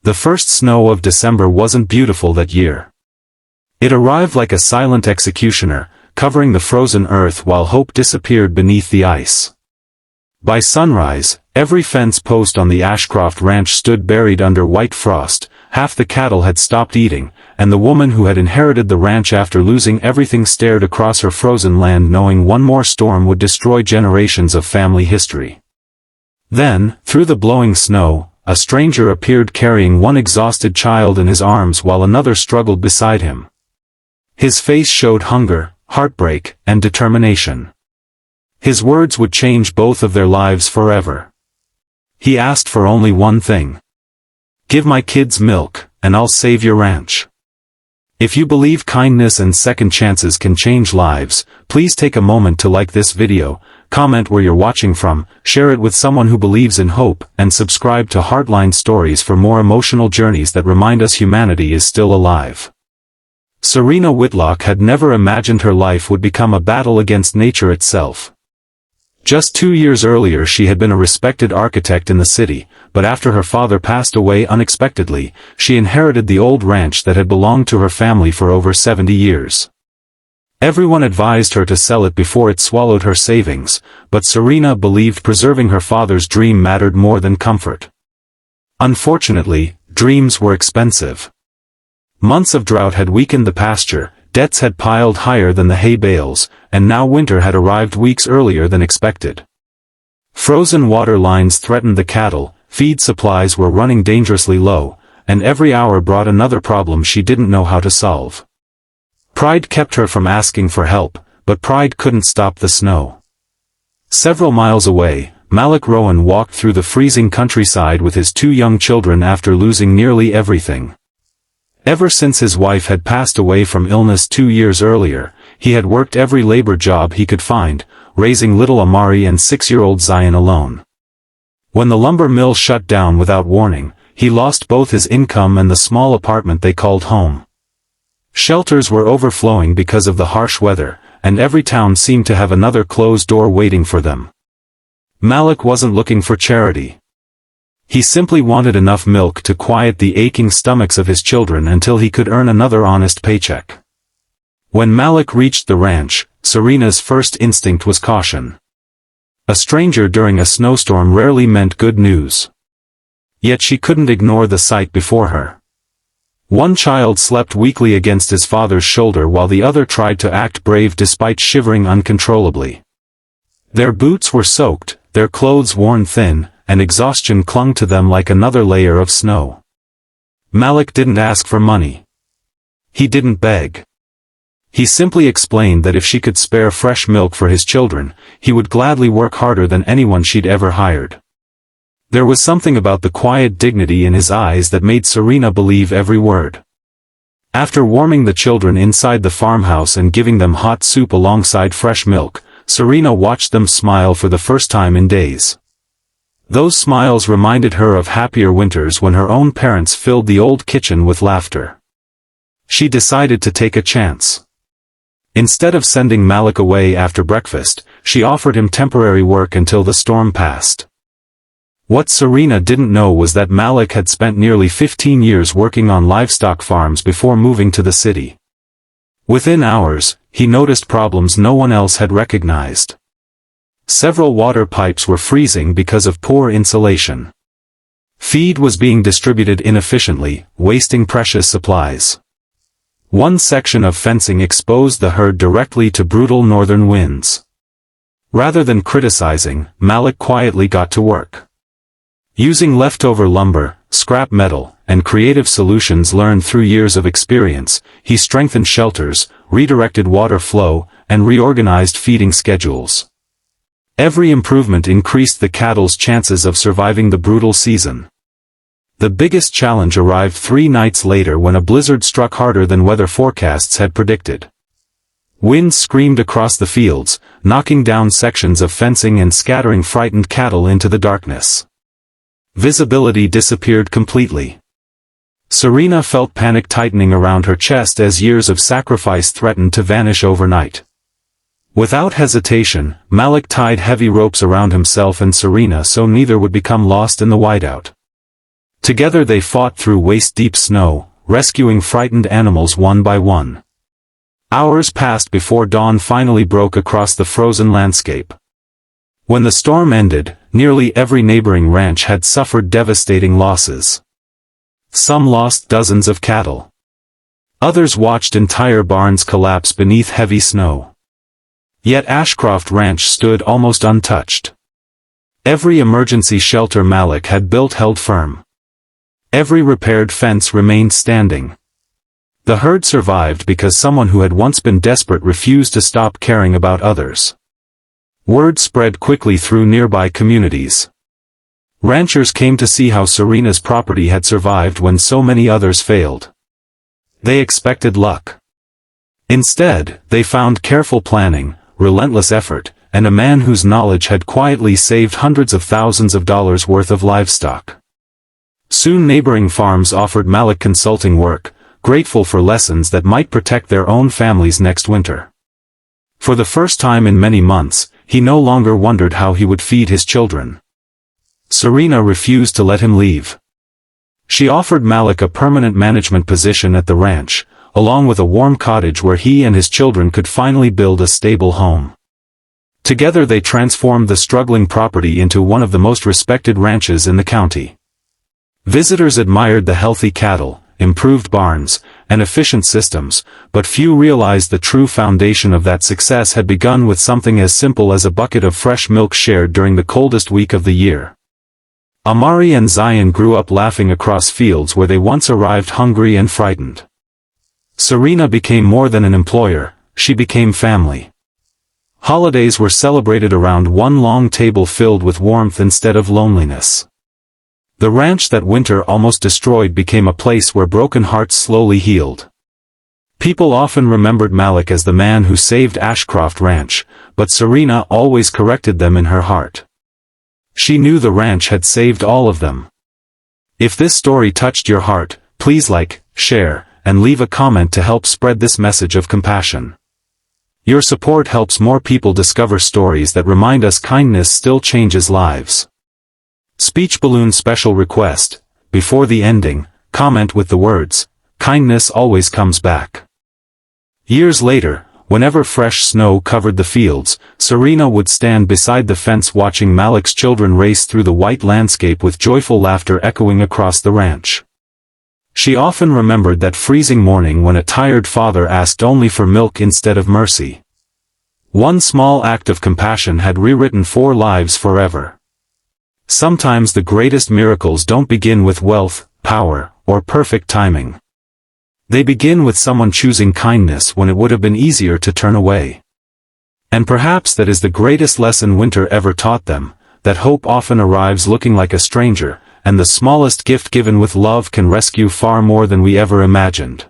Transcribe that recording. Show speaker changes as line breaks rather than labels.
The first snow of December wasn't beautiful that year. It arrived like a silent executioner, covering the frozen earth while hope disappeared beneath the ice. By sunrise, every fence post on the Ashcroft ranch stood buried under white frost, half the cattle had stopped eating, and the woman who had inherited the ranch after losing everything stared across her frozen land knowing one more storm would destroy generations of family history. Then, through the blowing snow, a stranger appeared carrying one exhausted child in his arms while another struggled beside him. His face showed hunger, heartbreak, and determination. His words would change both of their lives forever. He asked for only one thing. "Give my kids milk, and I'll save your ranch." If you believe kindness and second chances can change lives, please take a moment to like this video, comment where you're watching from, share it with someone who believes in hope, and subscribe to Heartline Stories for more emotional journeys that remind us humanity is still alive. Serena Whitlock had never imagined her life would become a battle against nature itself. Just 2 years earlier she had been a respected architect in the city, but after her father passed away unexpectedly, she inherited the old ranch that had belonged to her family for over 70 years. Everyone advised her to sell it before it swallowed her savings, but Serena believed preserving her father's dream mattered more than comfort. Unfortunately, dreams were expensive. Months of drought had weakened the pasture, debts had piled higher than the hay bales, and now winter had arrived weeks earlier than expected. Frozen water lines threatened the cattle, feed supplies were running dangerously low, and every hour brought another problem she didn't know how to solve. Pride kept her from asking for help, but pride couldn't stop the snow. Several miles away, Malik Rowan walked through the freezing countryside with his 2 young children after losing nearly everything. Ever since his wife had passed away from illness 2 years earlier, he had worked every labor job he could find, raising little Amari and 6-year-old Zion alone. When the lumber mill shut down without warning, he lost both his income and the small apartment they called home. Shelters were overflowing because of the harsh weather, and every town seemed to have another closed door waiting for them. Malik wasn't looking for charity. He simply wanted enough milk to quiet the aching stomachs of his children until he could earn another honest paycheck. When Malik reached the ranch, Serena's first instinct was caution. A stranger during a snowstorm rarely meant good news. Yet she couldn't ignore the sight before her. One child slept weakly against his father's shoulder while the other tried to act brave despite shivering uncontrollably. Their boots were soaked, their clothes worn thin, and exhaustion clung to them like another layer of snow. Malik didn't ask for money. He didn't beg. He simply explained that if she could spare fresh milk for his children, he would gladly work harder than anyone she'd ever hired. There was something about the quiet dignity in his eyes that made Serena believe every word. After warming the children inside the farmhouse and giving them hot soup alongside fresh milk, Serena watched them smile for the first time in days. Those smiles reminded her of happier winters when her own parents filled the old kitchen with laughter. She decided to take a chance. Instead of sending Malik away after breakfast, she offered him temporary work until the storm passed. What Serena didn't know was that Malik had spent nearly 15 years working on livestock farms before moving to the city. Within hours, he noticed problems no one else had recognized. Several water pipes were freezing because of poor insulation. Feed was being distributed inefficiently, wasting precious supplies. One section of fencing exposed the herd directly to brutal northern winds. Rather than criticizing, Malik quietly got to work. Using leftover lumber, scrap metal, and creative solutions learned through years of experience, he strengthened shelters, redirected water flow, and reorganized feeding schedules. Every improvement increased the cattle's chances of surviving the brutal season. The biggest challenge arrived 3 nights later when a blizzard struck harder than weather forecasts had predicted. Winds screamed across the fields, knocking down sections of fencing and scattering frightened cattle into the darkness. Visibility disappeared completely. Serena felt panic tightening around her chest as years of sacrifice threatened to vanish overnight. Without hesitation, Malik tied heavy ropes around himself and Serena so neither would become lost in the whiteout. Together they fought through waist-deep snow, rescuing frightened animals one by one. Hours passed before dawn finally broke across the frozen landscape. When the storm ended, nearly every neighboring ranch had suffered devastating losses. Some lost dozens of cattle. Others watched entire barns collapse beneath heavy snow. Yet Ashcroft Ranch stood almost untouched. Every emergency shelter Malik had built held firm. Every repaired fence remained standing. The herd survived because someone who had once been desperate refused to stop caring about others. Word spread quickly through nearby communities. Ranchers came to see how Serena's property had survived when so many others failed. They expected luck. Instead, they found careful planning, relentless effort, and a man whose knowledge had quietly saved hundreds of thousands of dollars worth of livestock. Soon neighboring farms offered Malik consulting work, grateful for lessons that might protect their own families next winter. For the first time in many months, he no longer wondered how he would feed his children. Serena refused to let him leave. She offered Malik a permanent management position at the ranch, along with a warm cottage where he and his children could finally build a stable home. Together they transformed the struggling property into one of the most respected ranches in the county. Visitors admired the healthy cattle, improved barns, and efficient systems, but few realized the true foundation of that success had begun with something as simple as a bucket of fresh milk shared during the coldest week of the year. Amari and Zion grew up laughing across fields where they once arrived hungry and frightened. Serena became more than an employer, she became family. Holidays were celebrated around one long table filled with warmth instead of loneliness. The ranch that winter almost destroyed became a place where broken hearts slowly healed. People often remembered Malik as the man who saved Ashcroft Ranch, but Serena always corrected them in her heart. She knew the ranch had saved all of them. If this story touched your heart, please like, share, and leave a comment to help spread this message of compassion. Your support helps more people discover stories that remind us kindness still changes lives. Speech balloon special request: before the ending, comment with the words, "Kindness always comes back." Years later, whenever fresh snow covered the fields, Serena would stand beside the fence watching Malik's children race through the white landscape with joyful laughter echoing across the ranch. She often remembered that freezing morning when a tired father asked only for milk instead of mercy. One small act of compassion had rewritten 4 lives forever. Sometimes the greatest miracles don't begin with wealth, power, or perfect timing. They begin with someone choosing kindness when it would have been easier to turn away. And perhaps that is the greatest lesson winter ever taught them, that hope often arrives looking like a stranger, and the smallest gift given with love can rescue far more than we ever imagined.